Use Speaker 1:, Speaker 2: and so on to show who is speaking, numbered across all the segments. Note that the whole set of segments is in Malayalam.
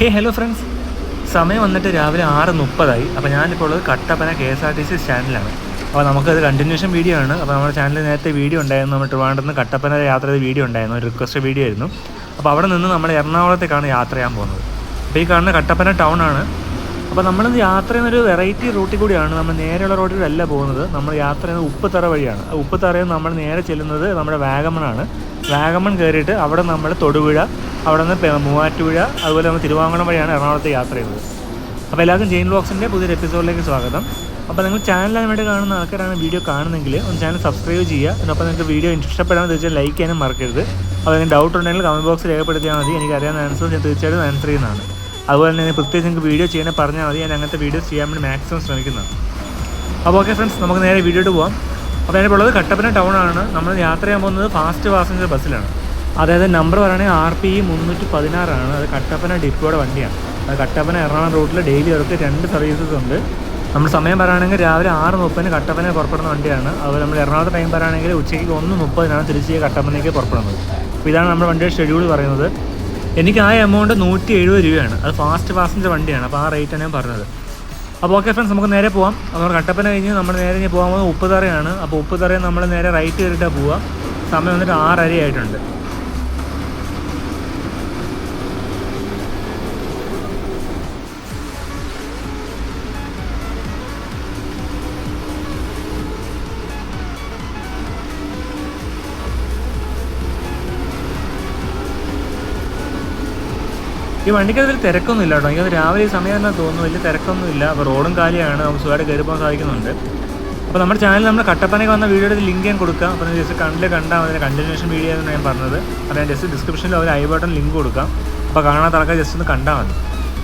Speaker 1: ഹലോ ഫ്രണ്ട്സ്, സമയം വന്നിട്ട് രാവിലെ 6:30 അപ്പോൾ ഞാനിപ്പോൾ ഉള്ളത് കട്ടപ്പന KSRTC സ്റ്റാൻഡിലാണ്. അപ്പോൾ നമുക്കത് കണ്ടിന്യൂഷൻ വീഡിയോ ആണ്. അപ്പോൾ നമ്മുടെ ചാനലിൽ നേരത്തെ വീഡിയോ ഉണ്ടായിരുന്നു, നമ്മൾ ട്രിവാൻഡ്രത്ത് നിന്ന് കട്ടപ്പന യാത്ര ചെയ്ത വീഡിയോ ഉണ്ടായിരുന്നു, ഒരു റിക്വസ്റ്റ് വീഡിയോ ആയിരുന്നു. അപ്പോൾ അവിടെ നിന്ന് നമ്മൾ എറണാകുളത്തേക്കാണ് യാത്ര ചെയ്യാൻ പോകുന്നത്. അപ്പോൾ ഈ കാണുന്ന കട്ടപ്പന ടൗൺ ആണ്. അപ്പോൾ നമ്മളിത് യാത്ര ചെയ്യുന്നൊരു വെറൈറ്റി റൂട്ടിൽ കൂടിയാണ്. നമ്മൾ നേരെയുള്ള റോഡിലല്ല പോകുന്നത്, നമ്മൾ യാത്ര ചെയ്യുന്നത് ഉപ്പുതറ വഴിയാണ്. ഉപ്പുതറയിൽ നമ്മൾ നേരെ ചെല്ലുന്നത് നമ്മുടെ വാഗമണ്ണാണ്. വാഗമൺ കയറിയിട്ട് അവിടെ നമ്മൾ തൊടുപുഴ, അവിടെ നിന്ന് മൂവാറ്റുപുഴ, അതുപോലെ നമ്മൾ തിരുവാങ്കുളം വഴിയാണ് എറണാകുളത്ത് യാത്ര ചെയ്യുന്നത്. അപ്പോൾ എല്ലാവർക്കും ജെയിൻ വ്ലോഗ്സിൻ്റെ പുതിയൊരു എപ്പിസോഡിലേക്ക് സ്വാഗതം. അപ്പോൾ നിങ്ങൾ ചാനൽ വേണ്ടി കാണുന്ന ആൾക്കാരാണ് വീഡിയോ കാണുന്നെങ്കിൽ ഒന്ന് ചാനൽ സബ്സ്ക്രൈബ് ചെയ്യുക. അപ്പോൾ നിങ്ങൾക്ക് വീഡിയോ ഇഷ്ടപ്പെടാൻ തീർച്ചയായും ലൈക്ക് ചെയ്യാനും മറക്കരുത്. അപ്പോൾ നിങ്ങൾക്ക് ഡൗട്ട് ഉണ്ടെങ്കിൽ കമൻറ്റ് ബോക്സിൽ രേഖപ്പെടുത്തിയാൽ മതി. എനിക്ക് അറിയാവുന്ന ആൻസേഴ്സ് ഞാൻ തീർച്ചയായിട്ടും ആൻസർ ചെയ്യുന്നതാണ്. അതുപോലെ തന്നെ പ്രത്യേകിച്ച് നിങ്ങൾക്ക് വീഡിയോ ചെയ്യണേ പറഞ്ഞാൽ മതി, ഞാൻ അങ്ങനത്തെ വീഡിയോസ് ചെയ്യാൻ വേണ്ടി മാക്സിമം ശ്രമിക്കുന്നതാണ്. അപ്പോൾ ഓക്കെ ഫ്രണ്ട്സ്, നമുക്ക് നേരെ വീഡിയോയിട്ട് പോകാം. അപ്പോൾ ഞാനിപ്പോൾ ഉള്ളത് കട്ടപ്പന ടൗൺ ആണ്. നമ്മൾ യാത്ര ചെയ്യാൻ പോകുന്നത് ഫാസ്റ്റ് പാസഞ്ചർ ബസ്സിലാണ്. അതായത് നമ്പർ പറയുകയാണെങ്കിൽ RPE 316 ആണ്. അത് കട്ടപ്പന ഡിപ്പോയുടെ വണ്ടിയാണ്. അത് കട്ടപ്പന എറണാകുളം റൂട്ടിൽ ഡെയിലി അവർക്ക് 2 സർവീസസ് ഉണ്ട്. നമ്മൾ സമയം പറയുകയാണെങ്കിൽ രാവിലെ 6:30 കട്ടപ്പന പുറപ്പെടുന്ന വണ്ടിയാണ്. അതുപോലെ നമ്മൾ എറണാകുളത്തെ ടൈം പറയുകയാണെങ്കിൽ ഉച്ചയ്ക്ക് 1:30 തിരിച്ച് കട്ടപ്പനയ്ക്ക് പുറപ്പെടുന്നത്. അപ്പോൾ ഇതാണ് നമ്മുടെ വണ്ടിയുടെ ഷെഡ്യൂൾ പറയുന്നത്. എനിക്ക് ആ എമൗണ്ട് 170 രൂപയാണ്. അത് ഫാസ്റ്റ് പാസഞ്ചർ വണ്ടിയാണ്. അപ്പോൾ ആ റേറ്റാണ് ഞാൻ പറഞ്ഞത്. അപ്പോൾ ഓക്കെ ഫ്രണ്ട്സ്, നമുക്ക് നേരെ പോകാം. അപ്പോൾ കട്ടപ്പന കഴിഞ്ഞ് നമ്മൾ നേരെ പോകാൻ പോകുന്നത് ഉപ്പുതറയാണ്. അപ്പോൾ ഉപ്പുതറയിൽ നമ്മൾ നേരെ റൈറ്റ് കയറിയിട്ടാണ് പോവുക. സമയം വന്നിട്ട് 6:30 ആയിട്ടുണ്ട്. ഈ വണ്ടിക്ക് അതിൽ തിരക്കൊന്നും ഇല്ല കേട്ടോ. എനിക്കത് രാവിലെ ഈ സമയം തന്നെ തോന്നുന്നു, വലിയ തിരക്കൊന്നുമില്ല. അപ്പോൾ റോഡും കാലിയാണ്, നമുക്ക് സുഖമായിട്ട് കയറി പോകാൻ സാധിക്കുന്നുണ്ട്. അപ്പോൾ നമ്മുടെ ചാനൽ നമ്മൾ കട്ടപ്പനയ്ക്ക് വന്ന വീഡിയോയുടെ ലിങ്ക് ഞാൻ കൊടുക്കാം. അപ്പോൾ ജസ്റ്റ് കണ്ടാൽ മതി. കണ്ടിന്യൂഷൻ വീഡിയോ ആയിരുന്നു ഞാൻ പറഞ്ഞത്. അപ്പോൾ ഞാൻ ജസ്റ്റ് ഡിസ്ക്രിപ്ഷനിൽ ഒരു ഐ ബട്ടൺ ലിങ്ക് കൊടുക്കാം. അപ്പോൾ കാണാത്ത ആൾക്കാർ ജസ്റ്റ് ഒന്ന് കണ്ടാൽ മതി.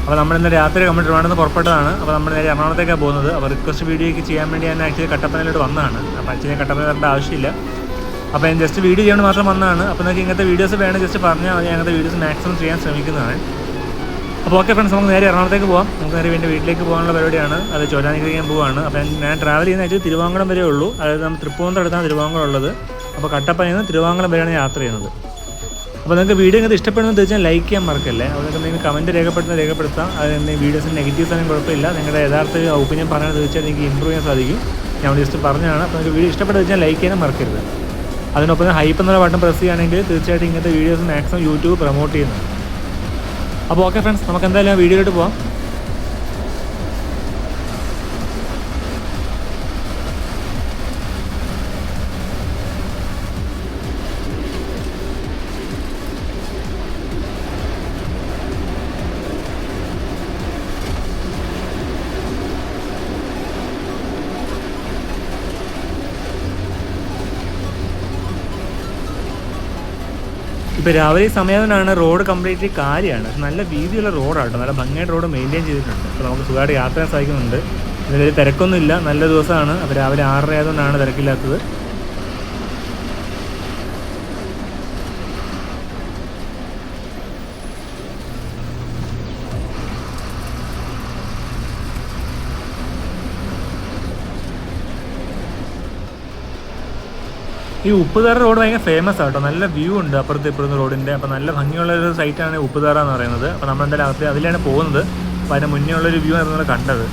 Speaker 1: അപ്പോൾ നമ്മൾ ഇന്ന് രാത്രി നമ്മൾ ട്രിവാൻഡ്രത്ത് പുറപ്പെട്ടതാണ്. അപ്പോൾ നമ്മൾ നേരെ എറണാകുളത്തേക്കാണ് പോകുന്നത്. അപ്പോൾ റിക്വസ്റ്റ് വീഡിയോയ്ക്ക് ചെയ്യാൻ വേണ്ടി ഞാൻ ആക്ച്വലി കട്ടപ്പനയിലോട്ട് വന്നതാണ്. അപ്പോൾ ആക്ച്വലി കട്ടപ്പന വരേണ്ട ആവശ്യമില്ല. അപ്പോൾ ഞാൻ ജസ്റ്റ് വീഡിയോ ചെയ്യാൻ മാത്രം വന്നതാണ്. അപ്പോൾ നിങ്ങൾക്ക് ഇങ്ങനത്തെ വീഡിയോസ് വേണം ജസ്റ്റ് പറഞ്ഞാൽ മതി. അങ്ങനത്തെ വീഡിയോസ് മാക്സിമം ചെയ്യാൻ ശ്രമിക്കുന്നതാണ്. അപ്പോൾ ഓക്കെ ഫ്രണ്ട്സ്, നമുക്ക് നേരെ എറണാകുളത്തേക്ക് പോകാം. നമുക്ക് നേരെ എൻ്റെ വീട്ടിലേക്ക് പോകാനുള്ള പരിപാടിയാണ്. അത് ചോറ്റാനിക്കരയ്ക്ക് പോവുകയാണ്. അപ്പോൾ ഞാൻ ട്രാവൽ ചെയ്യുന്ന വെച്ചാൽ തിരുവാങ്കുളം വരെ ഉള്ളൂ. അതായത് നമ്മൾ തൃപ്പൂണിത്തുറ അടുത്താണ് തിരുവാങ്കുളം ഉള്ളത്. അപ്പോൾ കട്ടപ്പനയിൽ നിന്ന് തിരുവാങ്കുളം വരെയാണ് യാത്ര ചെയ്യുന്നത്. അപ്പോൾ നിങ്ങൾക്ക് വീഡിയോ ഇങ്ങനത്തെ ഇഷ്ടപ്പെടുന്നത് തീർച്ചയായും ലൈക്ക് ചെയ്യാൻ മറക്കല്ലേ. അപ്പോൾ നിങ്ങൾക്ക് എന്തെങ്കിലും കമൻറ്റ് രേഖപ്പെടുത്താം. അത് വീഡിയോസിന് നെഗറ്റീവ്സ് ആണെങ്കിൽ കുഴപ്പമില്ല. നിങ്ങളുടെ യഥാർത്ഥ ഒപ്പീനിയൻ പറഞ്ഞാൽ തീർച്ചയായും എനിക്ക് ഇമ്പ്രൂവ് ചെയ്യാൻ സാധിക്കും. ഞാൻ ജസ്റ്റ് പറഞ്ഞതാണ്. അപ്പോൾ നിങ്ങൾക്ക് വീഡിയോ ഇഷ്ടപ്പെട്ട വെച്ചാൽ ലൈക്ക് ചെയ്യാനും മറക്കരുത്. അതിനൊപ്പം ഹൈപ്പ് എന്നുള്ള ബട്ടൺ പ്രസ് ചെയ്യുകയാണെങ്കിൽ തീർച്ചയായിട്ടും ഇങ്ങനത്തെ വീഡിയോസ് മാക്സിമം യൂട്യൂബ് പ്രൊമോട്ട് ചെയ്യുന്നതാണ്. അപ്പോൾ ഓക്കെ ഫ്രണ്ട്സ്, നമുക്ക് എന്തായാലും വീഡിയോയിലോട്ട് പോകാം. ഇപ്പോൾ രാവിലെ സമയത്തിനാണ് റോഡ് കംപ്ലീറ്റ്ലി കാര്യമാണ്. നല്ല വീതിയുള്ള റോഡാട്ടോ, നല്ല ഭംഗിയായിട്ട് റോഡ് മെയിൻറ്റെയിൻ ചെയ്തിട്ടുണ്ട്. അപ്പോൾ നമുക്ക് സുഖമായിട്ട് യാത്ര ചെയ്യാൻ സാധിക്കുന്നുണ്ട്. ഇതിൽ തിരക്കൊന്നുമില്ല, നല്ല ദിവസമാണ്. അപ്പോൾ രാവിലെ 6:30 ആയതുകൊണ്ടാണ് തിരക്കില്ലാത്തത്. ഈ ഉപ്പുതറ റോഡ് ഭയങ്കര ഫേമസ് ആട്ടോ. നല്ല വ്യൂ ഉണ്ട് അപ്പുറത്ത് ഇപ്പുറത്ത് റോഡിൻ്റെ. അപ്പോൾ നല്ല ഭംഗിയുള്ളൊരു സൈറ്റാണ് ഉപ്പുതറ എന്ന് പറയുന്നത്. അപ്പോൾ നമ്മൾ എന്തായാലും അതിലാണ് പോകുന്നത്. അപ്പോൾ അതിന് മുന്നേ ഉള്ളൊരു വ്യൂ ആണ് നമ്മൾ കണ്ടത്.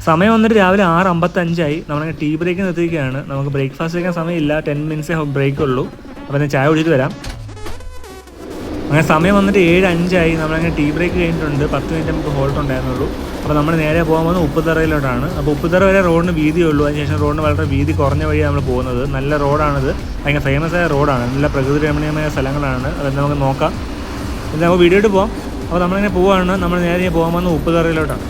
Speaker 1: സമയം വന്നിട്ട് രാവിലെ 6:55 നമ്മളിങ്ങനെ ടീ ബ്രേക്ക് നിർത്തിയിരിക്കുകയാണ്. നമുക്ക് ബ്രേക്ക്ഫാസ്റ്റ് കഴിക്കാൻ സമയമില്ല, 10 മിനിറ്റ്സേ ബ്രേക്ക് ഉള്ളൂ. അപ്പോൾ ഞാൻ ചായ കുടിച്ചിട്ട് വരാം. അങ്ങനെ സമയം വന്നിട്ട് 7:05. നമ്മളങ്ങനെ ടീ ബ്രേക്ക് കഴിഞ്ഞിട്ടുണ്ട്. 10 മിനിറ്റ് നമുക്ക് ഹോൾട്ട് ഉണ്ടായിരുന്നുള്ളൂ. അപ്പോൾ നമ്മൾ നേരെ പോകാൻ പോകുന്നത് ഉപ്പുതറയിലോട്ടാണ്. അപ്പോൾ ഉപ്പുതറ വരെ റോഡിന് വീതിയുള്ളൂ. അതിനുശേഷം റോഡിന് വളരെ വീതി കുറഞ്ഞ വഴിയാണ് നമ്മൾ പോകുന്നത്. നല്ല റോഡാണിത്, ഭയങ്കര ഫേമസ് ആയ റോഡാണ്. നല്ല പ്രകൃതി രമണീയമായ സ്ഥലങ്ങളാണ്. അത് നമുക്ക് നോക്കാം. ഇത് നമുക്ക് വീഡിയോയിട്ട് പോകാം. അപ്പോൾ നമ്മളിങ്ങനെ പോവുകയാണ്. നമ്മൾ നേരെ പോകാൻ പോകുന്നത് ഉപ്പുതറയിലോട്ടാണ്.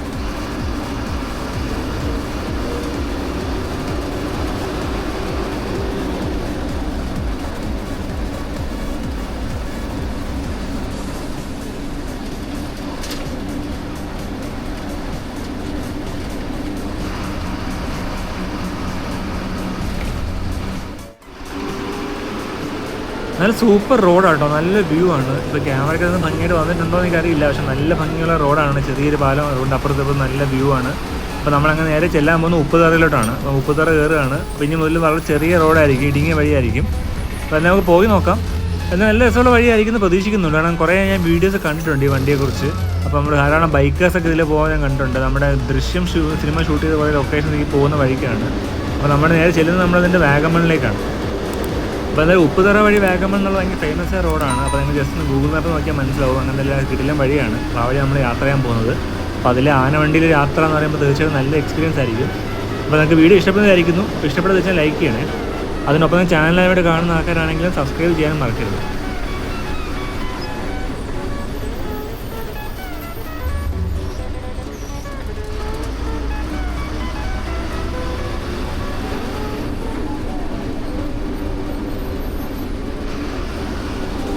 Speaker 1: നല്ല സൂപ്പർ റോഡാട്ടോ, നല്ല വ്യൂ ആണ്. ഇപ്പോൾ ക്യാമറയ്ക്ക് ഭംഗിയായിട്ട് വന്നിട്ടുണ്ടോ എന്ന് എനിക്കറിയില്ല, പക്ഷെ നല്ല ഭംഗിയുള്ള റോഡാണ്. ചെറിയൊരു പാലം, റോഡിൻ്റെ അപ്പുറത്ത് നല്ല വ്യൂ ആണ്. അപ്പോൾ നമ്മളങ്ങനെ നേരെ ചെല്ലാൻ പോകുന്നത് ഉപ്പുതറയിലോട്ടാണ്. അപ്പോൾ ഉപ്പുതറ കയറുകയാണ്. അപ്പോൾ ഇനി മുതൽ വളരെ ചെറിയ റോഡായിരിക്കും, ഇടുങ്ങിയ വഴിയായിരിക്കും. അപ്പോൾ നമുക്ക് പോയി നോക്കാം. എന്നാൽ നല്ല രസമുള്ള വഴിയായിരിക്കും പ്രതീക്ഷിക്കുന്നുണ്ട്. കാരണം കുറേ ഞാൻ വീഡിയോസ് കണ്ടിട്ടുണ്ട് ഈ വണ്ടിയെക്കുറിച്ച്. അപ്പോൾ നമ്മൾ ധാരാളം ബൈക്കേഴ്സൊക്കെ ഇതിൽ പോകാൻ ഞാൻ കണ്ടിട്ടുണ്ട്. നമ്മുടെ ദൃശ്യം സിനിമ ഷൂട്ട് ചെയ്ത കുറേ ലൊക്കേഷൻസ് ഈ പോകുന്ന വഴിക്കാണ്. അപ്പോൾ നമ്മൾ നേരെ ചെല്ലുന്നത് നമ്മളതിൻ്റെ വാഗമണിലേക്കാണ്. അപ്പോൾ അതായത് ഉപ്പുതറ വഴി വാഗമൺ എന്നുള്ള ഭയങ്കര ഫേമസ് ആയ റോഡാണ്. അപ്പോൾ നിങ്ങൾ ജസ്റ്റ് ഗൂഗിൾ മാപ്പ് നോക്കിയാൽ മനസ്സിലാവും. അങ്ങനെ എല്ലാ കിടിലൻ വഴിയാണ്. അപ്പോൾ ആ വഴി നമ്മൾ യാത്ര ചെയ്യാൻ പോകുന്നത്. അപ്പോൾ അതിലെ ആനവണ്ടിയിൽ യാത്ര എന്ന് പറയുമ്പോൾ തീർച്ചയായും നല്ല എക്സ്പീരിയൻസ് ആയിരിക്കും. അപ്പോൾ നിങ്ങൾക്ക് വീഡിയോ ഇഷ്ടപ്പെടുന്നതായിരിക്കുന്നു. ഇഷ്ടപ്പെടുന്ന വെച്ചാൽ ലൈക്ക് ചെയ്യണേ. അതിനൊപ്പം ചാനലായിട്ട് കാണുന്ന ആൾക്കാരാണെങ്കിലും സബ്സ്ക്രൈബ് ചെയ്യാനും മറക്കരുത്.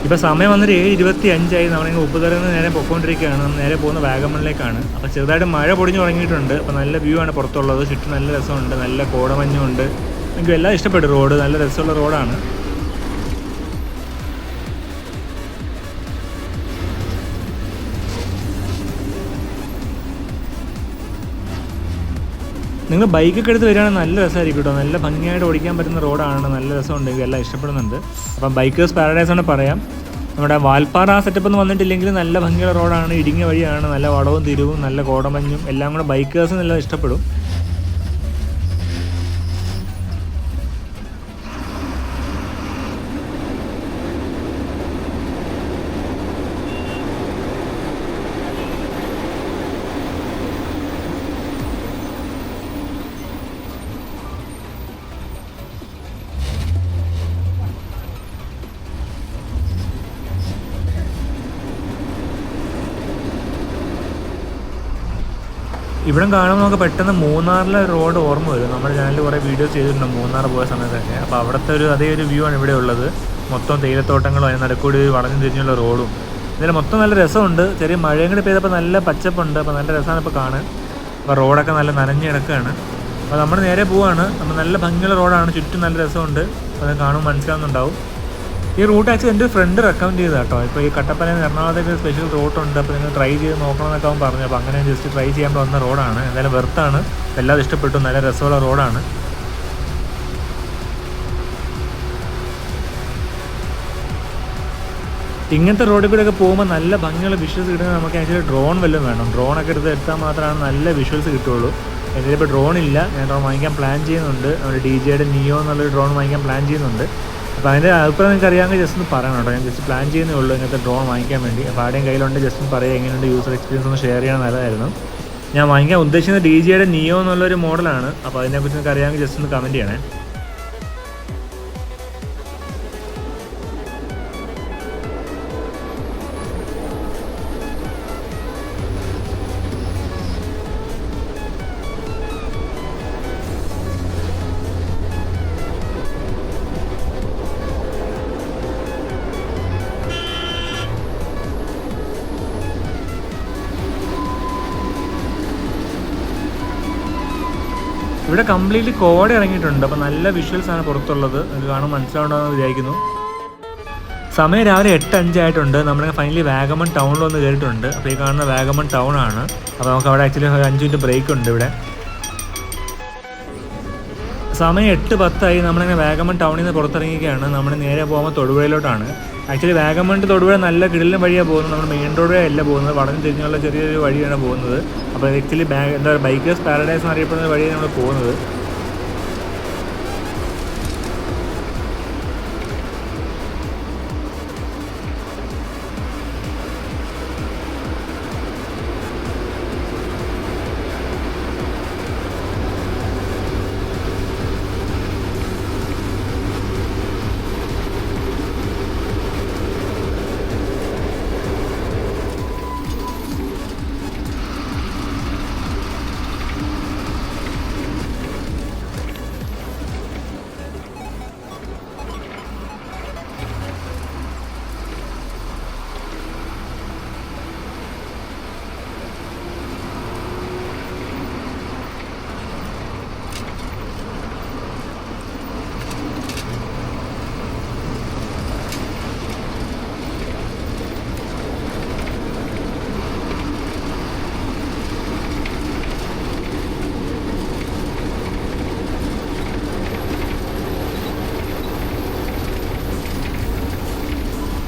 Speaker 1: ഇപ്പോൾ സമയം വന്നിട്ട് 7:25 നമ്മളിങ്ങനെ ഉപ്പുതറയിൽ നിന്ന് നേരെ പൊയ്ക്കൊണ്ടിരിക്കുകയാണ്. നമ്മൾ നേരെ പോകുന്ന വാഗമണിലേക്കാണ്. അപ്പോൾ ചെറുതായിട്ട് മഴ പൊടിഞ്ഞു തുടങ്ങിയിട്ടുണ്ട്. അപ്പോൾ നല്ല വ്യൂ ആണ് പുറത്തുള്ളത്. ചുറ്റും നല്ല രസമുണ്ട്, നല്ല കോടമഞ്ഞുണ്ട്. എനിക്ക് എല്ലാം ഇഷ്ടപ്പെട്ടു. റോഡ് നല്ല രസമുള്ള റോഡാണ്. നിങ്ങൾ ബൈക്കൊക്കെ എടുത്ത് വരികയാണെങ്കിൽ നല്ല രസമായിരിക്കും കേട്ടോ. നല്ല ഭംഗിയായിട്ട് ഓടിക്കാൻ പറ്റുന്ന റോഡാണ്. നല്ല രസമുണ്ട്. എല്ലാം ഇഷ്ടപ്പെടുന്നുണ്ട്. അപ്പം ബൈക്കേഴ്സ് പാരഡൈസ് ആണ് പറയാം. നമ്മുടെ വാൽപ്പാറ ആ സെറ്റപ്പ് ഒന്നും വന്നിട്ടില്ലെങ്കിൽ നല്ല ഭംഗിയുള്ള റോഡാണ്. ഇടുങ്ങിയ വഴിയാണ്. നല്ല വടവും തിരിവും നല്ല കോടമഞ്ഞും എല്ലാം കൂടെ ബൈക്കേഴ്സിന് എല്ലാം ഇഷ്ടപ്പെടും. ഇവിടെ കാണുമ്പോൾ നമുക്ക് പെട്ടെന്ന് മൂന്നാറിലെ റോഡ് ഓർമ്മ വരും. നമ്മുടെ ചാനലിൽ കുറേ വീഡിയോസ് ചെയ്തിട്ടുണ്ട് മൂന്നാർ പോയ സമയത്തൊക്കെ. അപ്പോൾ അവിടുത്തെ അതേ ഒരു വ്യൂ ആണ് ഇവിടെ ഉള്ളത്. മൊത്തം തേയിലത്തോട്ടങ്ങളും അതിന് നടുക്കൂടി വളഞ്ഞു തിരിഞ്ഞുള്ള റോഡും ഇതിൽ മൊത്തം നല്ല രസമുണ്ട്. ചെറിയ മഴയും കൂടി പെയ്തപ്പോൾ നല്ല പച്ചപ്പുണ്ട്. അപ്പോൾ നല്ല രസമാണ് ഇപ്പോൾ കാണാൻ. അപ്പോൾ റോഡൊക്കെ നല്ല നനഞ്ഞ് കിടക്കുകയാണ്. അപ്പോൾ നമ്മൾ നേരെ പോവുകയാണ്. നമ്മൾ നല്ല ഭംഗിയുള്ള റോഡാണ്. ചുറ്റും നല്ല രസമുണ്ട്. അത് കാണുമ്പോൾ മനസ്സിലാവുന്നുണ്ടാവും. ഈ റൂട്ട് ആക്ച്വലി എൻ്റെ ഫ്രണ്ട് റെക്കമെൻഡ് ചെയ്ത കേട്ടോ. ഇപ്പോൾ ഈ കട്ടപ്പനയിൽ നിന്ന് എറണാകുളത്തേക്ക് സ്പെഷ്യൽ റൂട്ടുണ്ട്. അപ്പോൾ നിങ്ങൾ ട്രൈ ചെയ്ത് നോക്കണമെന്നൊക്കെ അവൻ പറഞ്ഞു. അപ്പോൾ അങ്ങനെ ജസ്റ്റ് ട്രൈ ചെയ്യാൻ വന്ന റോഡാണ്. എന്തായാലും വെർത്താണ്. എല്ലാവരും ഇഷ്ടപ്പെട്ടു. നല്ല രസമുള്ള റോഡാണ്. ഇങ്ങനത്തെ റോഡിൽ കൂടെയൊക്കെ പോകുമ്പോൾ നല്ല ഭംഗിയുള്ള വിഷ്വൽസ് കിട്ടുന്നത് നമുക്ക് ആക്ച്വലി ഡ്രോൺ വല്ലതും വേണം. ഡ്രോണൊക്കെ എടുത്താൽ മാത്രമാണ് നല്ല വിഷ്വൽസ് കിട്ടുള്ളൂ. എൻ്റെ ഇപ്പോൾ ഡ്രോൺ ഇല്ല. ഞാൻ ഡ്രോൺ വാങ്ങിക്കാൻ പ്ലാൻ ചെയ്യുന്നുണ്ട്. നമ്മുടെ DJയുടെ നിയോ എന്നുള്ളൊരു ഡ്രോൺ വാങ്ങിക്കാൻ പ്ലാൻ ചെയ്യുന്നുണ്ട്. അപ്പോൾ അതിൻ്റെ അഭിപ്രായം നിങ്ങൾക്ക് അറിയാമെങ്കിൽ ജസ്റ്റ് ഒന്ന് പറയണം കേട്ടോ. ഞാൻ ജസ്റ്റ് പ്ലാൻ ചെയ്യുന്നേ ഉള്ളൂ ഇങ്ങനത്തെ ഡ്രോൺ വാങ്ങിക്കാൻ വേണ്ടി. അപ്പോൾ ആരുടെയും കയ്യിലുണ്ട് ജസ്റ്റ് ഒന്ന് പറയുക എങ്ങനെയുണ്ട് യൂസർ എക്സ്പീരിയൻസ് ഒന്ന് ഷെയർ ചെയ്യാൻ നല്ലതായിരുന്നു. ഞാൻ വാങ്ങിക്കാൻ ഉദ്ദേശിക്കുന്നത് DJയുടെ നിയോ എന്നുള്ളൊരു മോഡലാണ്. അപ്പോൾ അതിനെക്കുറിച്ച് നിങ്ങൾക്ക് അറിയാമെങ്കിൽ ജസ്റ്റ് ഒന്ന് കമൻറ്റ് ചെയ്യണേ. ഇവിടെ കംപ്ലീറ്റ്ലി കോട ഇറങ്ങിയിട്ടുണ്ട്. അപ്പോൾ നല്ല വിഷ്വൽസാണ് പുറത്തുള്ളത്. അത് കാണുമ്പോൾ മനസ്സിലാവുണ്ടാകുമെന്ന് വിചാരിക്കുന്നു. സമയം രാവിലെ 8:05 ആയിട്ടുണ്ട്. നമ്മൾ ഫൈനലി വാഗമൺ ടൗണിൽ വന്ന് കയറിയിട്ടുണ്ട്. അപ്പോൾ ഈ കാണുന്ന വാഗമൺ ടൗൺ ആണ്. അപ്പോൾ നമുക്ക് അവിടെ ആക്ച്വലി 5 മിനിറ്റ് ബ്രേക്ക് ഉണ്ട് ഇവിടെ. സമയം 8:10 നമ്മളിങ്ങനെ വാഗമൺ ടൗണിൽ നിന്ന് പുറത്തിറങ്ങിയൊക്കെയാണ്. നമ്മൾ നേരെ പോകുമ്പോൾ തൊടുപുഴയിലോട്ടാണ്. ആക്ച്വലി വാഗമൺ തൊടുപുഴ നല്ല കിടിലൻ വഴിയാണ് പോകുന്നത്. നമ്മൾ മെയിൻ റോഡ് അല്ല പോകുന്നത്. വളഞ്ഞു തിരിഞ്ഞുള്ള ചെറിയൊരു വഴിയാണ് പോകുന്നത്. അപ്പോൾ ആക്ച്വലി എന്താ പറയുക ബൈക്കേഴ്സ് പാരഡൈസ് എന്നറിയപ്പെടുന്ന വഴിയാണ് നമ്മൾ പോകുന്നത്.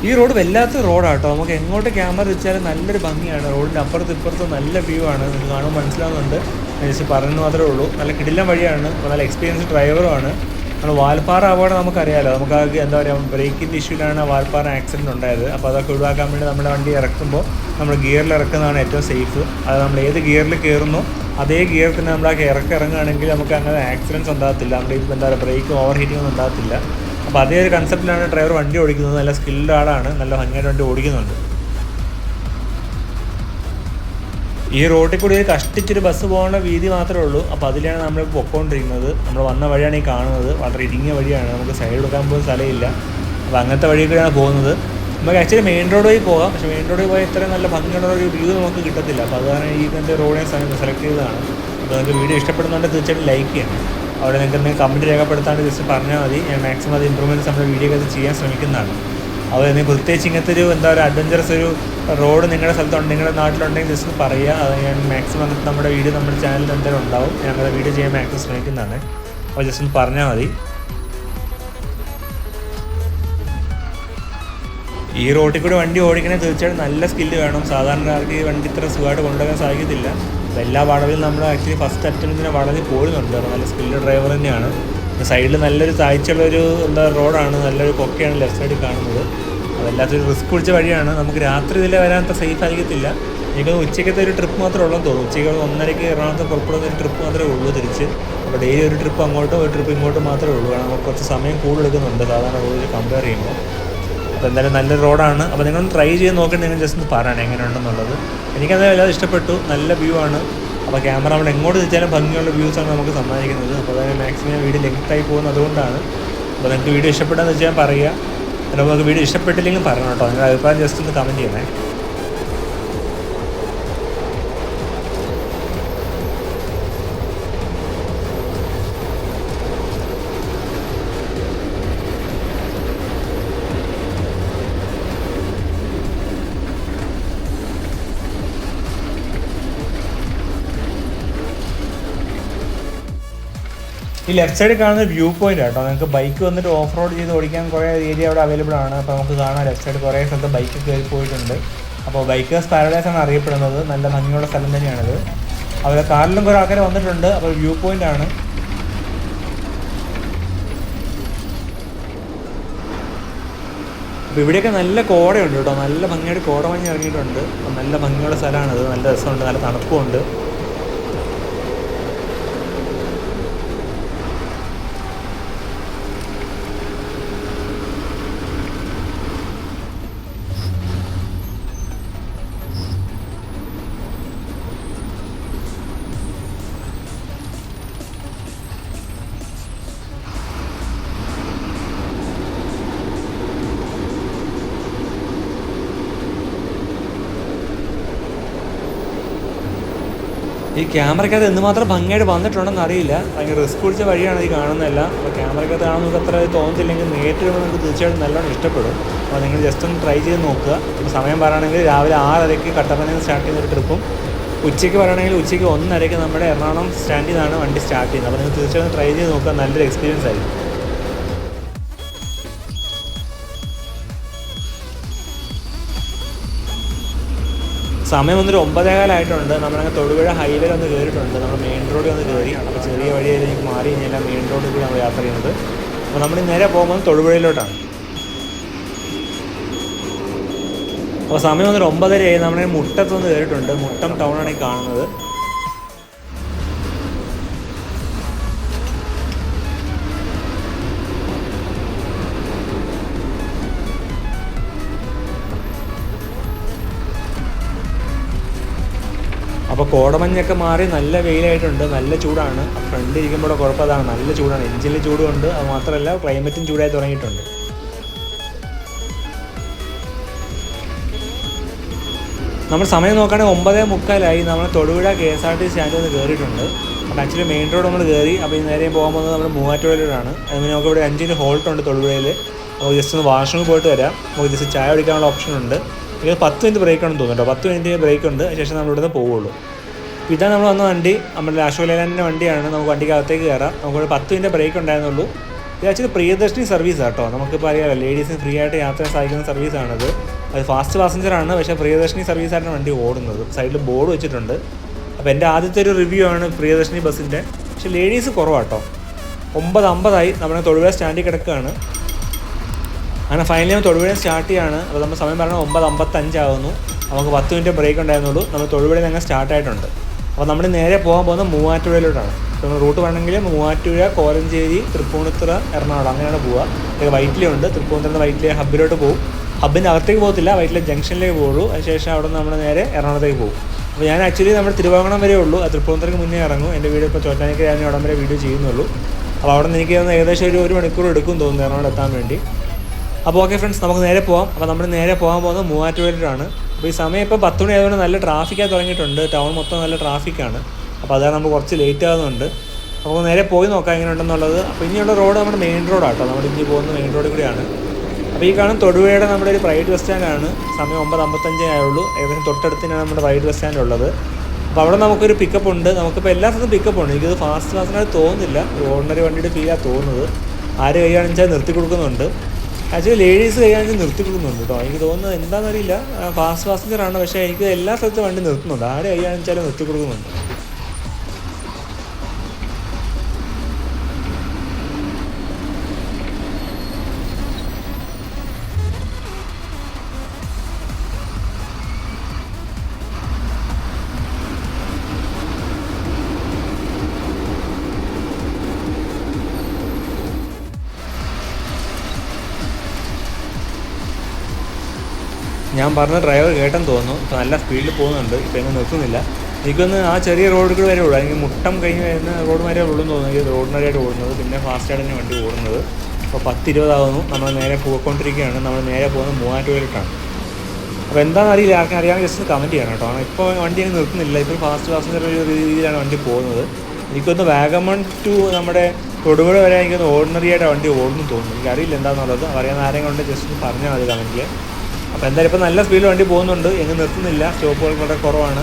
Speaker 1: ഈ റോഡ് വല്ലാത്ത റോഡാട്ടോ. നമുക്ക് എങ്ങോട്ട് ക്യാമറ വെച്ചാലും നല്ലൊരു ഭംഗിയാണ്. റോഡിൻ്റെ അപ്പുറത്ത് ഇപ്പുറത്ത് നല്ല വ്യൂ ആണ്. നിങ്ങൾക്ക് കാണുമ്പോൾ മനസ്സിലാവുന്നുണ്ട്. ജസ്റ്റ് പറയുന്നത് മാത്രമേ ഉള്ളൂ. നല്ല കിടിലൻ വഴിയാണ്. നല്ല എക്സ്പീരിയൻസ് ഡ്രൈവറുമാണ്. നമ്മൾ വാൽപ്പാറ അപകടം നമുക്കറിയാമല്ലോ. നമുക്ക് എന്താ പറയുക, ബ്രേക്കിൻ്റെ ഇഷ്യൂലാണ് വാൽപ്പാറ ആക്സിഡൻറ്റ് ഉണ്ടായത്. അപ്പോൾ അതൊക്കെ ഒഴിവാക്കാൻ വേണ്ടി നമ്മുടെ വണ്ടി ഇറക്കുമ്പോൾ നമ്മൾ ഗിയറിൽ ഇറക്കുന്നതാണ് ഏറ്റവും സേഫ്. അത് നമ്മൾ ഏത് ഗിയറിൽ കയറുന്നോ അതേ ഗിയറിൽ തന്നെ നമ്മൾ ആ ഇറങ്ങുകയാണെങ്കിൽ നമുക്ക് അങ്ങനെ ആക്സിഡൻറ്റ്സ് ഉണ്ടാകത്തില്ല. നമ്മുടെ ഇപ്പോൾ എന്താ പറയുക, ബ്രേക്ക് ഓവർ ഹീറ്റിംഗ് ഒന്നും ഉണ്ടാകത്തില്ല. അപ്പോൾ അതേ ഒരു കൺസെപ്റ്റിലാണ് ഡ്രൈവർ വണ്ടി ഓടിക്കുന്നത്. നല്ല സ്കിൽഡ് ആളാണ്, നല്ല ഭംഗിയായിട്ട് വണ്ടി ഓടിക്കുന്നുണ്ട്. ഈ റോഡിൽ കൂടി ഒരു കഷ്ടിച്ചൊരു ബസ് പോകേണ്ട വീതി മാത്രമേ ഉള്ളൂ. അപ്പോൾ അതിലാണ് നമ്മൾ പൊയ്ക്കൊണ്ടിരിക്കുന്നത്. നമ്മൾ വന്ന വഴിയാണ് ഈ കാണുന്നത്. വളരെ ഇടുങ്ങിയ വഴിയാണ്, നമുക്ക് സൈഡ് എടുക്കാൻ പോലും സ്ഥലമില്ല. അപ്പോൾ അങ്ങനത്തെ വഴിയൊക്കെയാണ് പോകുന്നത്. നമുക്ക് ആക്ച്വലി മെയിൻ റോഡ് വഴി പോകാം. പക്ഷേ മെയിൻ റോഡ് പോയി ഇത്രയും നല്ല ഭംഗിയുള്ള ഒരു വ്യൂ നമുക്ക് കിട്ടത്തില്ല. അപ്പോൾ അതാണ് ഈ ഇങ്ങനത്തെ റോഡിനെ സെലക്ട് ചെയ്തതാണ്. അപ്പോൾ നിങ്ങൾക്ക് വീഡിയോ ഇഷ്ടപ്പെടുന്നുണ്ടെങ്കിൽ തീർച്ചയായിട്ടും ലൈക്ക് ചെയ്യണം. അവിടെ നിങ്ങൾക്ക് കമൻറ്റ് രേഖപ്പെടുത്താണ്ട് ജസ്റ്റ് പറഞ്ഞാൽ മതി. ഞാൻ മാക്സിമം അത് ഇമ്പ്രൂവ്മെൻറ്റ്സ് നമ്മുടെ വീഡിയോ അത് ചെയ്യാൻ ശ്രമിക്കുന്നതാണ്. അപ്പോൾ പ്രത്യേകിച്ച് ഇങ്ങനത്തെ ഒരു എന്താ പറയുക അഡ്വഞ്ചറസ് ഒരു റോഡ് നിങ്ങളുടെ സ്ഥലത്തുണ്ട്, നിങ്ങളുടെ നാട്ടിലുണ്ടെങ്കിൽ ജസ്റ്റ് പറയുക. അത് ഞാൻ മാക്സിമം നമ്മുടെ വീഡിയോ നമ്മുടെ ചാനലിൽ എന്തായാലും ഉണ്ടാവും. ഞങ്ങളുടെ വീഡിയോ ചെയ്യാൻ മാക്സിമം ശ്രമിക്കുന്നതാണ്. അപ്പോൾ ജസ്റ്റ് ഒന്ന് പറഞ്ഞാൽ മതി. ഈ റോഡിൽ കൂടെ വണ്ടി ഓടിക്കണമെങ്കിൽ തീർച്ചയായിട്ടും നല്ല സ്കില്ല് വേണം. സാധാരണക്കാർക്ക് ഈ വണ്ടി ഇത്ര സുഖമായിട്ട് കൊണ്ടുപോകാൻ സാധിക്കത്തില്ല. അപ്പോൾ എല്ലാ വളവിലും നമ്മൾ ആക്ച്വലി ഫസ്റ്റ് അറ്റംപ്റ്റിനെ വളഞ്ഞ് പോരുന്നുണ്ട്. നല്ല സ്കില്ല് ഡ്രൈവർ തന്നെയാണ്. സൈഡിൽ നല്ലൊരു താഴ്ചയുള്ളൊരു റോഡാണ്, നല്ലൊരു കൊക്കയാണ് ലെഫ്റ്റ് സൈഡിൽ കാണുന്നത്. അതല്ലാത്തൊരു റിസ്ക് പിടിച്ച വഴിയാണ്. നമുക്ക് രാത്രി ഇതിലെ വരാത്ത സേഫ് ആയിരിക്കത്തില്ല. എനിക്ക് ഉച്ചയ്ക്കത്തെ ഒരു ട്രിപ്പ് മാത്രമേ ഉള്ളൂ തോന്നുന്നു. ഉച്ചയ്ക്ക് 1:30 എറണാകുളത്ത് പുറപ്പെടുന്ന ഒരു ട്രിപ്പ് മാത്രമേ ഉള്ളൂ തിരിച്ച്. അപ്പോൾ ഡെയിലി ഒരു ട്രിപ്പ് അങ്ങോട്ടും ഒരു ട്രിപ്പ് ഇങ്ങോട്ടും മാത്രമേ ഉള്ളൂ. കാരണം നമുക്ക് കുറച്ച് സമയം കൂടുതലെടുക്കുന്നുണ്ട് സാധാരണ റോഡിൽ കമ്പയർ ചെയ്യുമ്പോൾ. അപ്പോൾ എന്തായാലും നല്ലൊരു റോഡാണ്. അപ്പോൾ നിങ്ങളൊന്ന് ട്രൈ ചെയ്ത് നോക്കിയിട്ട് നിങ്ങൾ ജസ്റ്റ് ഒന്ന് പറയണം എങ്ങനെയുണ്ടെന്നുള്ളത്. എനിക്കത് വല്ലാതെ ഇഷ്ടപ്പെട്ടു. നല്ല വ്യൂ ആണ്. അപ്പോൾ ക്യാമറ നമ്മൾ എങ്ങോട്ട് തിരിച്ചാലും ഭംഗിയുള്ള വ്യൂസാണ് നമുക്ക് സമ്മാനിക്കുന്നത്. അപ്പോൾ അതായത് മാക്സിമം വീഡിയോ ലെങ്ത്തായി പോകുന്നത് അതുകൊണ്ടാണ്. അപ്പോൾ നിങ്ങൾക്ക് വീഡിയോ ഇഷ്ടപ്പെട്ടാന്ന് വെച്ചാൽ പറയുക. അപ്പോൾ നമുക്ക് വീഡിയോ ഇഷ്ടപ്പെട്ടില്ലെങ്കിലും പറയണം കേട്ടോ. നിങ്ങളുടെ അഭിപ്രായം ജസ്റ്റ് ഒന്ന് കമൻറ്റ് ചെയ്യണേ. ഈ ലെഫ്റ്റ് സൈഡിൽ കാണുന്ന വ്യൂ പോയിന്റ് കേട്ടോ. നിങ്ങൾക്ക് ബൈക്ക് വന്നിട്ട് ഓഫ് റോഡ് ചെയ്ത് ഓടിക്കാൻ കുറേ ഏരിയ അവിടെ അവൈലബിൾ ആണ്. അപ്പോൾ നമുക്ക് കാണാം ലെഫ്റ്റ് സൈഡ് കുറേ സ്ഥലത്ത് ബൈക്ക് കയറി പോയിട്ടുണ്ട്. അപ്പോൾ ബൈക്കേഴ്സ് പാരഡൈസ് ആണ് അറിയപ്പെടുന്നത്. നല്ല ഭംഗിയുള്ള സ്ഥലം തന്നെയാണിത്. അതുപോലെ കാറിലും കുറേ ആൾക്കാർ വന്നിട്ടുണ്ട്. അപ്പോൾ വ്യൂ പോയിന്റ് ആണ്. അപ്പോൾ ഇവിടെയൊക്കെ നല്ല കോടയുണ്ട് കേട്ടോ. നല്ല ഭംഗിയായിട്ട് കോട മഞ്ഞ് ഇറങ്ങിയിട്ടുണ്ട്. നല്ല ഭംഗിയുള്ള സ്ഥലമാണിത്. നല്ല രസമുണ്ട്, നല്ല തണുപ്പുണ്ട്. ഈ ക്യാമറയ്ക്കകത്ത് എന്തുമാത്രം ഭംഗിയായിട്ട് വന്നിട്ടുണ്ടെന്ന് അറിയില്ല. ഭയങ്കര റിസ്ക് പിടിച്ച വഴിയാണ് ഈ കാണുന്നതല്ല. അപ്പോൾ ക്യാമറയ്ക്കകത്ത് കാണാൻ നമുക്ക് അത്ര തോന്നത്തില്ലെങ്കിൽ നേരിട്ട് നമുക്ക് തീർച്ചയായിട്ടും നല്ലോണം ഇഷ്ടപ്പെടും. അപ്പോൾ നിങ്ങൾ ജസ്റ്റ് ഒന്ന് ട്രൈ ചെയ്ത് നോക്കുക. ഇപ്പോൾ സമയം പറയുകയാണെങ്കിൽ രാവിലെ 6:30 കട്ടപ്പനയിൽ നിന്ന് സ്റ്റാർട്ട് ചെയ്യുന്നൊരു ട്രിപ്പും ഉച്ചയ്ക്ക് പറയുകയാണെങ്കിൽ ഉച്ചയ്ക്ക് 1:30 നമ്മുടെ എറണാകുളം സ്റ്റാൻഡിൽ നിന്നാണ് വണ്ടി സ്റ്റാർട്ട് ചെയ്യുന്നത്. അപ്പോൾ നിങ്ങൾ തീർച്ചയായിട്ടും ട്രൈ ചെയ്ത് നോക്കുക. നല്ലൊരു എക്സ്പീരിയൻസ് ആയിരിക്കും. സമയം വന്നൊരു 9:15 നമ്മളങ്ങനെ തൊടുപുഴ ഹൈവേയിൽ ഒന്ന് കയറിയിട്ടുണ്ട്. നമ്മൾ മെയിൻ റോഡിൽ ഒന്ന് കയറി. അപ്പോൾ ചെറിയ വഴിയിലേക്ക് മാറി കഴിഞ്ഞാൽ മെയിൻ റോഡിൽ നമ്മൾ യാത്ര ചെയ്യുന്നത്. അപ്പോൾ നമ്മൾ നേരെ പോകുന്നത് തൊടുപുഴയിലോട്ടാണ്. അപ്പോൾ സമയം വന്നൊരു 9:30 നമ്മൾ മുട്ടത്തൊന്ന് കയറിയിട്ടുണ്ട്. മുട്ടം ടൗണാണ് ഈ കാണുന്നത്. അപ്പോൾ കോടമഞ്ഞൊക്കെ മാറി നല്ല വെയിലായിട്ടുണ്ട്. നല്ല ചൂടാണ്. ഫ്രണ്ട് ഇരിക്കുമ്പോൾ കുഴപ്പമാണ്, നല്ല ചൂടാണ്. എഞ്ചിനിൽ ചൂടുണ്ട്. അത് മാത്രമല്ല ക്ലൈമറ്റും ചൂടായി തുടങ്ങിയിട്ടുണ്ട്. നമ്മൾ സമയം നോക്കുകയാണെങ്കിൽ 9:45 നമ്മൾ തൊടുപുഴ KSRTC സ്റ്റാൻഡിൽ നിന്ന് കയറിയിട്ടുണ്ട്. അപ്പോൾ ആക്ച്വലി മെയിൻ റോഡ് നമ്മൾ കയറി. അപ്പോൾ ഈ നേരെ പോകാൻ പോകുന്നത് നമ്മൾ മൂവാറ്റുപുഴയിലാണ്. അതുപോലെ നമുക്ക് ഇവിടെ 5 മിനിറ്റ് ഹോൾട്ട് ഉണ്ട് തൊടുപുഴയിൽ. നമുക്ക് ജസ്റ്റ് ഒന്ന് വാഷ്റൂമിൽ പോയിട്ട് വരാം. നമുക്ക് ജസ്റ്റ് ചായ കുടിക്കാനുള്ള ഓപ്ഷൻ ഉണ്ട്. ഇത് 10 മിനിറ്റ് ബ്രേക്കാണെന്ന് തോന്നുന്നുണ്ടോ. 10 മിനിറ്റ് ബ്രേക്ക് ഉണ്ട്. അതിനുശേഷം നമ്മൾ ഇവിടുന്ന് പോവുള്ളൂ. ഇതാണ് നമ്മൾ വന്ന വണ്ടി. നമ്മുടെ അശോക് ലേലാൻഡിൻ്റെ വണ്ടിയാണ്. നമുക്ക് വണ്ടിക്കകത്തേക്ക് കയറാം. നമുക്കൊരു 10 മിനിറ്റ് ബ്രേക്ക് ഉണ്ടായിരുന്നുള്ളൂ. ഇത് ആക്ച്വലി പ്രിയദർശിനി സർവീസ് കേട്ടോ. നമുക്കിപ്പോൾ അറിയാമല്ലോ, ലേഡീസിന് ഫ്രീ ആയിട്ട് യാത്ര സഹായിക്കുന്ന സർവീസാണിത്. അത് ഫാസ്റ്റ് പാസഞ്ചറാണ്, പക്ഷേ പ്രിയദർശിനി സർവീസായിട്ടാണ് വണ്ടി ഓടുന്നത്. സൈഡിൽ ബോർഡ് വെച്ചിട്ടുണ്ട്. അപ്പോൾ എൻ്റെ ആദ്യത്തെ ഒരു റിവ്യൂ ആണ് പ്രിയദർശിനി ബസ്സിൻ്റെ. പക്ഷേ ലേഡീസ് കുറവാട്ടോ. 9:50 നമ്മുടെ തൊടുപുഴ സ്റ്റാൻഡിൽ കിടക്കുകയാണ്. അങ്ങനെ ഫൈനലി നമ്മൾ തൊടുപുഴ സ്റ്റാർട്ട് ചെയ്യാണ്. അപ്പോൾ നമ്മൾ സമയം പറഞ്ഞാൽ 9:55 ആകുന്നു. നമുക്ക് 10 മിനിറ്റ് ബ്രേക്ക് ഉണ്ടായിരുന്നുള്ളൂ. നമ്മൾ തൊടുപുഴയിൽ നിന്ന് സ്റ്റാർട്ടായിട്ടുണ്ട്. അപ്പോൾ നമ്മൾ നേരെ പോകാൻ പോകുന്നത് മൂവാറ്റുപുഴയിലോട്ടാണ്. നമ്മൾ റൂട്ട് വേണമെങ്കിൽ മൂവാറ്റുപുഴ, കോലഞ്ചേരി, തൃപ്പൂണിത്തുറ, എറണാകുളം അങ്ങനെയാണ് പോവുക. വൈറ്റില ഉണ്ട്. തൃപ്പൂണിത്തുറ വൈറ്റില ഹബ്ബിലോട്ട് പോകും. ഹബ്ബിൻ്റെ അകത്തേക്ക് പോകത്തില്ല, വൈറ്റില ജംഗ്ഷനിലേക്ക് പോകുള്ളൂ. അതിനുശേഷം അവിടെ നിന്ന് നമ്മൾ നേരെ എറണാകുളത്തേക്ക് പോകും. അപ്പോൾ ഞാൻ ആക്ച്വലി നമ്മുടെ തിരുവാങ്ങണം വരെ ഉള്ളൂ. തൃപ്പൂണിത്തുറയ്ക്ക് മുന്നേ ഇറങ്ങും. എൻ്റെ വീട് ഇപ്പോൾ ചോറ്റാനിക്കര ഞാൻ അവിടെ വരെ വീഡിയോ ചെയ്യുന്നുള്ളൂ. അപ്പോൾ അവിടെ നിന്ന് എനിക്ക് ഏകദേശം ഒരു മണിക്കൂർ എടുക്കും തോന്നുന്നു എറണാകുളം എത്താൻ വേണ്ടി. അപ്പോൾ ഓക്കെ ഫ്രണ്ട്സ്, നമുക്ക് നേരെ പോകാം. അപ്പോൾ നമ്മൾ നേരെ പോകാൻ പോകുന്നത് മൂവാറ്റുപുഴയിലാണ്. അപ്പോൾ ഈ സമയം ഇപ്പോൾ 10 മണി ആയതുകൊണ്ട് നല്ല ട്രാഫിക്കായി തുടങ്ങിയിട്ടുണ്ട്. ടൗൺ മൊത്തം നല്ല ട്രാഫിക്കാണ്. അപ്പോൾ അതാണ് നമ്മൾ കുറച്ച് ലേറ്റ് ആകുന്നുണ്ട്. അപ്പോൾ നേരെ പോയി നോക്കാം എങ്ങനെ ഉണ്ടെന്നുള്ളത്. അപ്പോൾ ഇനിയുള്ള റോഡ് നമ്മുടെ മെയിൻ റോഡാട്ടോ. നമ്മൾ ഇനി പോകുന്ന മെയിൻ റോഡിൽ കൂടിയാണ്. അപ്പോൾ ഈ കാണും തൊടുപുഴയുടെ നമ്മുടെ ഒരു പ്രൈവറ്റ് ബസ് സ്റ്റാൻഡാണ്. സമയം 9:55 ആയുള്ളൂ. ഏകദേശം തൊട്ടടുത്തിനാണ് നമ്മുടെ പ്രൈവറ്റ് ബസ് സ്റ്റാൻഡ് ഉള്ളത്. അപ്പോൾ അവിടെ നമുക്കൊരു പിക്കപ്പ് ഉണ്ട്. നമുക്കിപ്പോൾ എല്ലാ സ്ഥലത്തും പിക്കപ്പ് ഉണ്ട്. എനിക്കത് ഫാസ്റ്റ് പാസഞ്ചറായിട്ട് തോന്നുന്നില്ല, ഓർഡിനറി വണ്ടിയുടെ ഫീലാണ് തോന്നുന്നത്. ആര് കൈയാണെന്ന് വെച്ചാൽ നിർത്തി കൊടുക്കുന്നുണ്ട്. ആക്ച്വലി ലേഡീസ് കൈയാണെന്ന് നിർത്തി കൊടുക്കുന്നുണ്ട് കേട്ടോ. എനിക്ക് തോന്നുന്നത് എന്താണെന്നറിയില്ല, ഫാസ്റ്റ് പാസഞ്ചറാണ്. പക്ഷേ എനിക്ക് എല്ലാ സ്ഥലത്തും വണ്ടി നിർത്തുന്നുണ്ട്. ആര് കൈയാണെന്ന് വെച്ചാൽ നിർത്തി കൊടുക്കുന്നുണ്ട്. ഞാൻ പറഞ്ഞ ഡ്രൈവർ കേട്ടെന്ന് തോന്നുന്നു. ഇപ്പോൾ നല്ല സ്പീഡിൽ പോകുന്നുണ്ട്. ഇപ്പോൾ എങ്ങനെ നിർത്തുന്നില്ല. എനിക്കൊന്ന് ആ ചെറിയ റോഡ് കൂടെ വരെ ഉള്ളൂ. എനിക്ക് മുട്ടം കഴിഞ്ഞ് വരുന്ന റോഡ് വരെ ഉള്ളൂ എന്ന് തോന്നുന്നു. എനിക്ക് ഓർഡിനറിയായിട്ട് ഓടുന്നത്, പിന്നെ ഫാസ്റ്റായിട്ടാണ് വണ്ടി ഓടുന്നത്. അപ്പോൾ 10:20 ആകുന്നു. നമ്മൾ നേരെ പോയിക്കൊണ്ടിരിക്കുകയാണ്. നമ്മൾ നേരെ പോകുന്നത് മൂവാറ്റുപുഴയിലോട്ടാണ്. അപ്പോൾ എന്താണെന്ന് അറിയില്ല, ആർക്കും അറിയാമെങ്കിൽ ജസ്റ്റ് കമൻറ്റ് ചെയ്യണം കേട്ടോ. കാരണം ഇപ്പോൾ വണ്ടി അങ്ങ് നിർത്തുന്നില്ല. ഇപ്പോൾ ഫാസ്റ്റ് പാസഞ്ചർ രീതിയിലാണ് വണ്ടി പോകുന്നത്. എനിക്കൊന്ന് വാഗമൺ ടു നമ്മുടെ തൊടുപുഴ വരെ എനിക്കൊന്ന് ഓർഡിനറിയായിട്ട് വണ്ടി ഓടുന്നു തോന്നുന്നു. എനിക്കറിയില്ല എന്താണെന്നുള്ളത്. അറിയാവുന്ന ആരെയും കൊണ്ട് ജസ്റ്റ് പറഞ്ഞാൽ മതി കമൻറ്റിൽ. അപ്പോൾ എന്തായാലും ഇപ്പോൾ നല്ല സ്പീഡിൽ വണ്ടി പോകുന്നുണ്ട്. എങ്ങും നിർത്തുന്നില്ല. സ്റ്റോപ്പുകൾ വളരെ കുറവാണ്.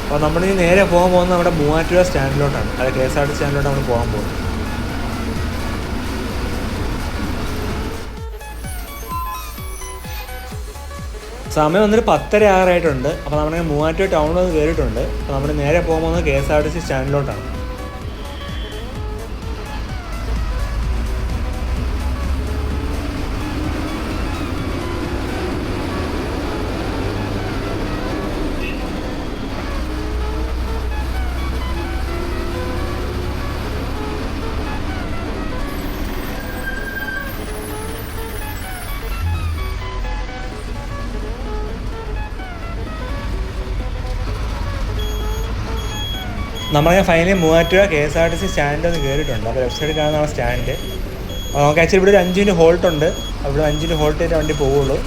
Speaker 1: അപ്പോൾ നമ്മളിനി നേരെ പോകാൻ പോകുന്നത് നമ്മുടെ മൂവാറ്റുപുഴ സ്റ്റാൻഡിലോട്ടാണ്. അത് KSRTC സ്റ്റാൻഡിലോട്ട് നമ്മൾ പോകാൻ പോകുന്നത്. സമയം വന്നിട്ട് 10:06 അപ്പോൾ നമ്മുടെ മൂവാറ്റുപുഴ ടൗണിൽ വന്ന് കയറിയിട്ടുണ്ട്. അപ്പോൾ നമ്മൾ നേരെ പോകാൻ പോകുന്നത് KSRTC സ്റ്റാൻഡിലോട്ടാണ്. നമ്മൾ ഫൈനലി മൂവാറ്റുപുഴ KSRTC സ്റ്റാൻഡ് ഒന്ന് കയറിയിട്ടുണ്ട്. അപ്പോൾ ലെഫ്റ്റ് സൈഡിൽ കാണുന്ന സ്റ്റാൻഡ്. അപ്പോൾ നമുക്ക് ആക്ച്വലി ഇവിടെ ഒരു 5 മിനിറ്റ് ഹോൾട്ട് ഉണ്ട്. അവിടെ 5 മിനിറ്റ് ഹോൾട്ട് ചെയ്തിട്ട് വണ്ടി പോവുള്ളൂ.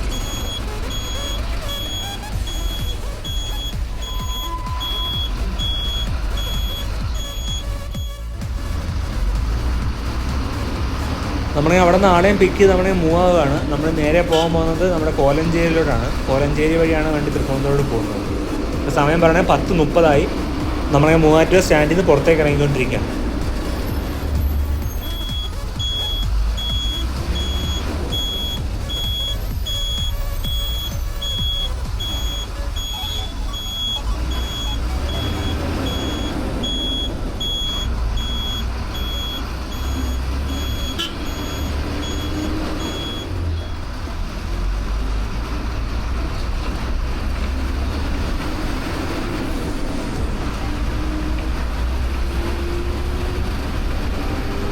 Speaker 1: നമ്മൾ അവിടെ നിന്ന് ആളെയും പിക്ക് ചെയ്ത് നമ്മൾ മൂവ് ആവുകയാണ്. നമ്മൾ നേരെ പോകാൻ പോകുന്നത് നമ്മുടെ കോലഞ്ചേരിയിലോട്ടാണ്. കോലഞ്ചേരി വഴിയാണ് വണ്ടി തൃപ്പൂണിത്തുറയോട് പോകുന്നത്. ഇപ്പോൾ സമയം പറയണേ 10:30 നമ്മളെ മൂവാറ്റുപുഴ സ്റ്റാൻഡിൽ നിന്ന് പുറത്തേക്ക് ഇറങ്ങിക്കൊണ്ടിരിക്കുകയാണ്.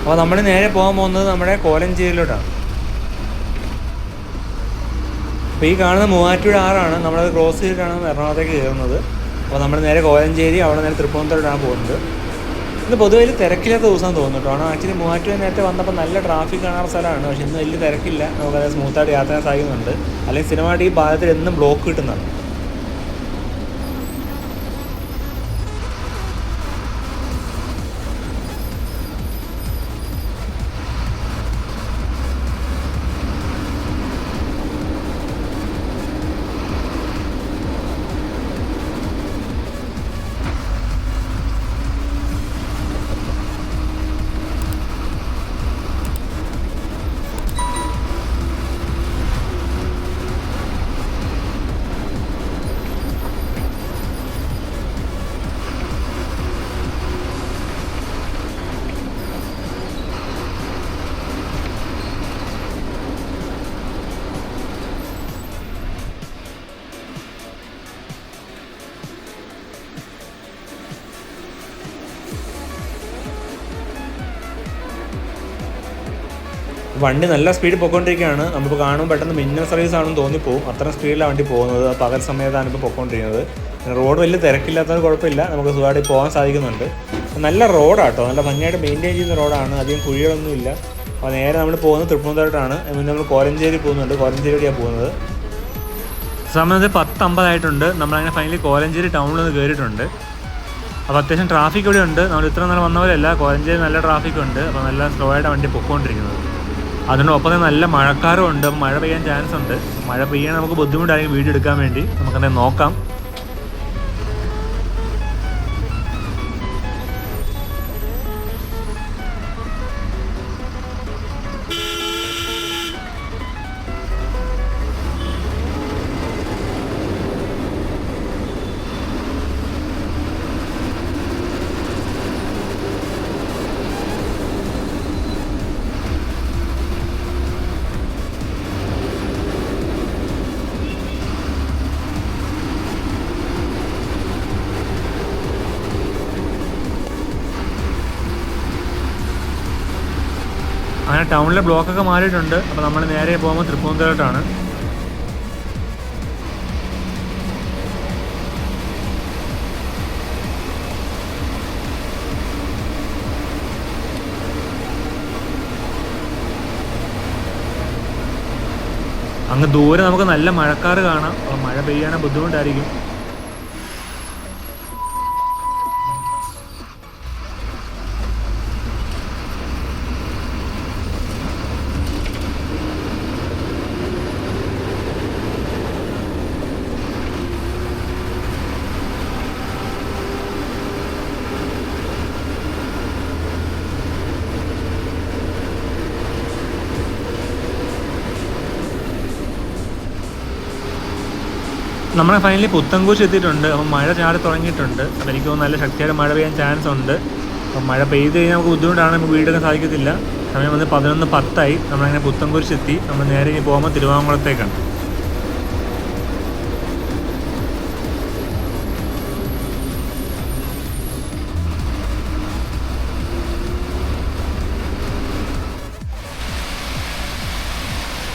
Speaker 1: അപ്പോൾ നമ്മൾ നേരെ പോകാൻ പോകുന്നത് നമ്മുടെ കോലഞ്ചേരിയിലോട്ടാണ്. അപ്പോൾ ഈ കാണുന്ന മൂവാറ്റുപുഴ ആറാണ്. നമ്മളത് ക്രോസ് ചെയ്തിട്ടാണ് എറണാകുളത്തേക്ക് കയറുന്നത്. അപ്പോൾ നമ്മൾ നേരെ കോലഞ്ചേരി, അവിടെ നേരെ തൃപ്പൂണിത്തുറയിലാണ് പോകുന്നത്. ഇന്ന് പൊതുവെ തിരക്കില്ലാത്ത ദിവസം തോന്നുന്നു കേട്ടോ. ആക്ച്വലി മൂവാറ്റുപുഴ നേരത്തെ വന്നപ്പോൾ നല്ല ട്രാഫിക് കാണാറ് സ്ഥലമാണ്. പക്ഷേ ഇന്ന് വലിയ തിരക്കില്ല. നമുക്കത് സ്മൂത്തായിട്ട് യാത്ര സാധിക്കുന്നുണ്ട്. അല്ലെങ്കിൽ സ്ഥിരമായിട്ട് ഈ ഭാഗത്തിൽ എന്നും ബ്ലോക്ക് കിട്ടുന്നതാണ്. വണ്ടി നല്ല സ്പീഡിൽ പോയിക്കൊണ്ടിരിക്കുകയാണ്. നമുക്ക് കാണുമ്പോൾ പെട്ടെന്ന് മിന്നൽ സർവീസ് ആണെന്ന് തോന്നിപ്പോവും. അത്രയും സ്പീഡിലാണ് വണ്ടി പോകുന്നത്. പകൽ സമയത്താണ് ഇപ്പോൾ പോയിക്കൊണ്ടിരിക്കുന്നത്. റോഡ് വലിയ തിരക്കില്ലാത്തത് കുഴപ്പമില്ല, നമുക്ക് സുഖമായിട്ട് പോകാൻ സാധിക്കുന്നുണ്ട്. നല്ല റോഡാട്ടോ, നല്ല ഭംഗിയായിട്ട് മെയിൻറ്റെയിൻ ചെയ്യുന്ന റോഡാണ്, അധികം കുഴികളൊന്നുമില്ല. അപ്പോൾ നേരെ നമ്മൾ പോകുന്നത് തൃപ്പൂണിത്തുറയിട്ടാണ്. പിന്നെ നമ്മൾ കോലഞ്ചേരി പോകുന്നുണ്ട്, കോലഞ്ചേരി വഴിയാണ് പോകുന്നത്. സമയം 10:50 നമ്മളങ്ങനെ ഫൈനലി കോലഞ്ചേരി ടൗണിൽ നിന്ന് കയറിയിട്ടുണ്ട്. അപ്പോൾ അത്യാവശ്യം ട്രാഫിക് ഇവിടെ ഉണ്ട്. നമ്മൾ ഇത്ര നേരം വന്ന പോലെയല്ല, കോലഞ്ചേരി നല്ല ട്രാഫിക് ഉണ്ട്. അപ്പോൾ നല്ല സ്ലോ ആയിട്ട് വണ്ടി പൊയ്ക്കൊണ്ടിരിക്കുന്നത്. അതിനൊപ്പം തന്നെ നല്ല മഴക്കാറും ഉണ്ട്. മഴ പെയ്യാൻ ചാൻസ് ഉണ്ട്. മഴ പെയ്യാൻ നമുക്ക് ബുദ്ധിമുട്ടായിരിക്കും വീഡിയോ എടുക്കാൻ വേണ്ടി. നമുക്കങ്ങനെ നോക്കാം. അങ്ങനെ ടൗണിലെ ബ്ലോക്കൊക്കെ മാറിയിട്ടുണ്ട്. അപ്പോൾ നമ്മൾ നേരെ പോകുമ്പോൾ തൃപ്പൂണിത്തുറയിട്ടാണ്. അങ്ങ് ദൂരെ നമുക്ക് നല്ല മഴക്കാറ് കാണാം. അപ്പോൾ മഴ പെയ്യാൻ ബുദ്ധിമുട്ടായിരിക്കും. നമ്മൾ ഫൈനലി പുത്തൻകുരിശ് എത്തിയിട്ടുണ്ട്. അപ്പം മഴ ചാടി തുടങ്ങിയിട്ടുണ്ട്. അപ്പോൾ എനിക്ക് തോന്നുന്നു നല്ല ശക്തിയായിട്ട് മഴ പെയ്യാൻ ചാൻസ് ഉണ്ട്. അപ്പം മഴ പെയ്ത് കഴിഞ്ഞാൽ നമുക്ക് ബുദ്ധിമുട്ടാണ്, നമുക്ക് വീടെടുക്കാൻ സാധിക്കത്തില്ല. സമയം 11:10. നമ്മളങ്ങനെ പുത്തൻകുരിശ് എത്തി. നമ്മൾ നേരെ ഇനി പോകുമ്പോൾ തിരുവാങ്കുളത്തേക്കാണ്.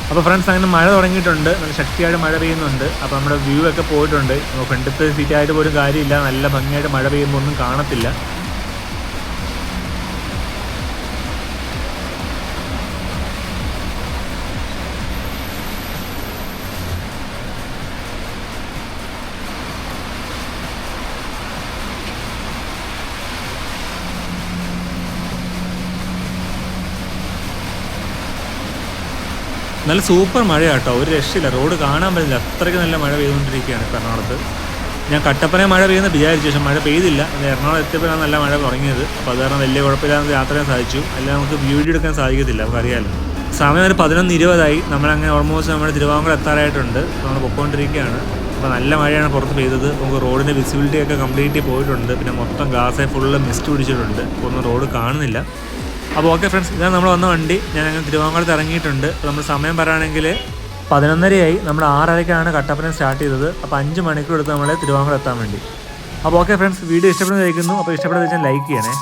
Speaker 1: അപ്പോൾ ഫ്രണ്ട്സ് അങ്ങനെ മഴ തുടങ്ങിയിട്ടുണ്ട്. നല്ല ശക്തിയായിട്ട് മഴ പെയ്യുന്നുണ്ട്. അപ്പോൾ നമ്മുടെ വ്യൂ ഒക്കെ പോയിട്ടുണ്ട്. ഫ്രണ്ടിലത്തെ സീറ്റായിട്ട് പോലും കാര്യമില്ല, നല്ല ഭംഗിയായിട്ട് മഴ പെയ്യുമ്പോൾ ഒന്നും കാണത്തില്ല. നല്ല സൂപ്പർ മഴയാട്ടോ, ഒരു രക്ഷയില്ല. റോഡ് കാണാൻ പറ്റില്ല, അത്രയ്ക്ക് നല്ല മഴ പെയ്തുകൊണ്ടിരിക്കുകയാണ് എറണാകുളത്ത്. ഞാൻ കട്ടപ്പന മഴ പെയ്യുന്ന വിചാരിച്ചു, പക്ഷേ മഴ പെയ്തില്ല. എറണാകുളം എത്തിയപ്പോഴാണ് നല്ല മഴ തുടങ്ങിയത്. അപ്പോൾ അത് കാരണം വലിയ കുഴപ്പമില്ലാതെ യാത്ര ചെയ്യാൻ സാധിച്ചു. അല്ല നമുക്ക് വീഡിയോ എടുക്കാൻ സാധിക്കത്തില്ല, നമുക്കറിയാമല്ലോ. സമയം 11:20. നമ്മളങ്ങനെ ഓൾമോസ്റ്റ് നമ്മുടെ തിരുവാങ്കുളം എത്താറായിട്ടുണ്ട്. നമ്മൾ പൊയ്ക്കൊണ്ടിരിക്കുകയാണ്. അപ്പോൾ നല്ല മഴയാണ് പുറത്ത് പെയ്തത്. നമുക്ക് റോഡിൻ്റെ വിസിബിലിറ്റി ഒക്കെ കംപ്ലീറ്റ്ലി പോയിട്ടുണ്ട്. പിന്നെ മൊത്തം ഗ്ലാസ്സെ ഫുള്ള് മിസ്റ്റ് പിടിച്ചിട്ടുണ്ട്. അപ്പോൾ ഒന്നും റോഡ് കാണുന്നില്ല. അപ്പോൾ ഓക്കെ ഫ്രണ്ട്സ്, ഇതാണ് നമ്മൾ വന്ന വണ്ടി. ഞാൻ അങ്ങനെ തിരുവാങ്കുളത്ത് ഇറങ്ങിയിട്ടുണ്ട്. അപ്പോൾ നമ്മൾ സമയം പറയുകയാണെങ്കിൽ 11:30. നമ്മൾ 6:30 കട്ടപ്പന സ്റ്റാർട്ട് ചെയ്തത്. അപ്പോൾ 5 മണിക്കൂർ എടുത്ത് നമ്മളെ തിരുവാങ്കുളം എത്താൻ വേണ്ടി. അപ്പോൾ ഓക്കെ ഫ്രണ്ട്സ്, വീഡിയോ ഇഷ്ടപ്പെടുന്നതായിരിക്കുന്നു. അപ്പോൾ ഇഷ്ടപ്പെടുന്ന വെച്ചാൽ ലൈക്ക് ചെയ്യണേ.